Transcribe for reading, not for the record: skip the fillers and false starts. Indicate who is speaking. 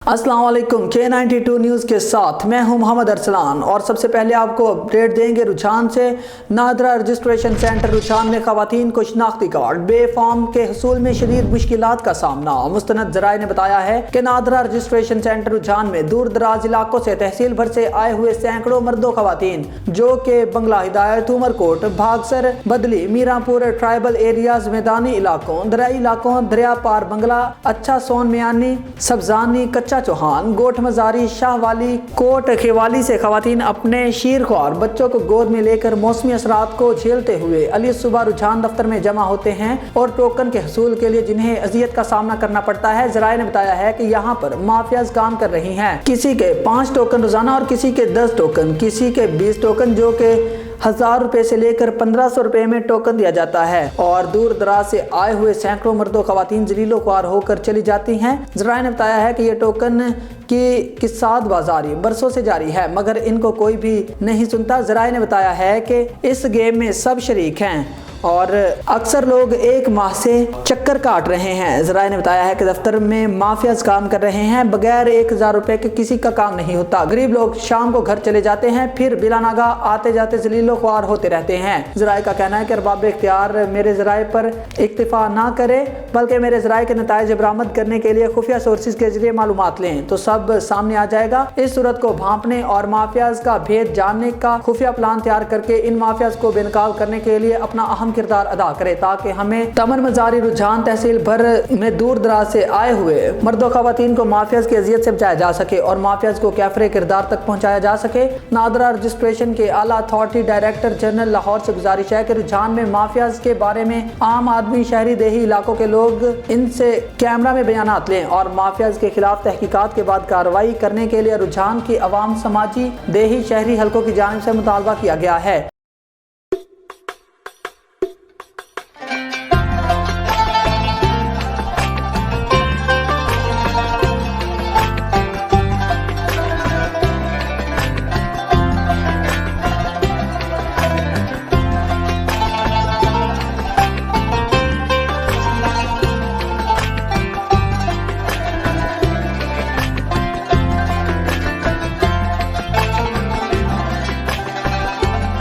Speaker 1: अस्सलाम वालेकुम K92 news के साथ मैं हूं मोहम्मद अरसलान। और सबसे पहले आपको अपडेट देंगे रुझान से। नादरा रजिस्ट्रेशन सेंटर रुझान में खवातीन को शनाख्ती कार्ड बे फॉर्म के हसूल में शदीद मुश्किलात का सामना। मुस्तनद जराए ने बताया है कि नादरा रजिस्ट्रेशन सेंटर रुझान में दूर दराज इलाकों से तहसील भर से आए हुए सैकड़ों मर्दों खवातीन जो कि बंगला हिदायत, उमरकोट, भागसर, बदली, मीरापुर ट्राइबल एरियाज, मैदानी इलाकों, दरियाई इलाकों, दरिया पार बंगला, अच्छा सोन मियानी, सब्जानी, कच्चा चौहान, गोठ मजारी, शाहवाली, कोट खेवाली से खवातीन अपने शीरख्वार बच्चों को गोद में लेकर मौसमी असरात को झेलते हुए अली सुबह रुझान दफ्तर में जमा होते हैं और टोकन के हसूल के लिए जिन्हें अजियत का सामना करना पड़ता है। जराए ने बताया है कि यहाँ पर माफियाज काम कर रही हैं। किसी के 5 टोकन रोजाना और किसी के 10 टोकन, किसी के 20 टोकन, जो के 1000 रुपए से लेकर 1500 रुपए में टोकन दिया जाता है। और दूर दराज से आए हुए सैकड़ों मर्दों खवातीन जलीलो ख्वार होकर चली जाती हैं। जराए ने बताया है कि ये टोकन की किसाद बाजारी बरसों से जारी है मगर इनको कोई भी नहीं सुनता। जराए ने बताया है कि इस गेम में सब शरीक हैं और अक्सर लोग एक माह से चक्कर काट रहे हैं। जराए ने बताया है कि दफ्तर में माफियाज काम कर रहे हैं, बगैर 1000 रुपए के किसी का काम नहीं होता। गरीब लोग शाम को घर चले जाते हैं, फिर बिलानागा आते जाते जलीलो ख्वार होते रहते हैं। जराए का कहना है कि अरबाब इख्तियार मेरे जराए पर इक्तिफा ना करे बल्कि मेरे जराए के नताइज बरामद करने के लिए खुफिया सोर्सेज के जरिए मालूमात लें तो सब सामने आ जाएगा। इस सूरत को भांपने और माफियाज का भेद जानने का खुफिया प्लान तैयार करके इन माफियाज को बेनकाब करने के लिए अपना अहम किरदार अदा करे ताकि हमें तमन मजारी रुझान तहसील भर में दूर दराज से आए हुए मर्दों खवातीन को माफियाज की अजियत से बचाया जा सके और माफियाज को कैफरे किरदार तक पहुंचाया जा सके। नादरा रजिस्ट्रेशन के आला अथॉरिटी डायरेक्टर जनरल लाहौर से गुजारिश है कि रुझान में माफियाज के बारे में आम आदमी, शहरी, देही इलाकों के लोग इनसे कैमरा में बयानात लें और माफियाज के खिलाफ तहकीकात के बाद कार्रवाई करने के लिए रुझान की अवाम, समाजी, देही, शहरी हलकों की जानिब से मुतालबा किया गया है।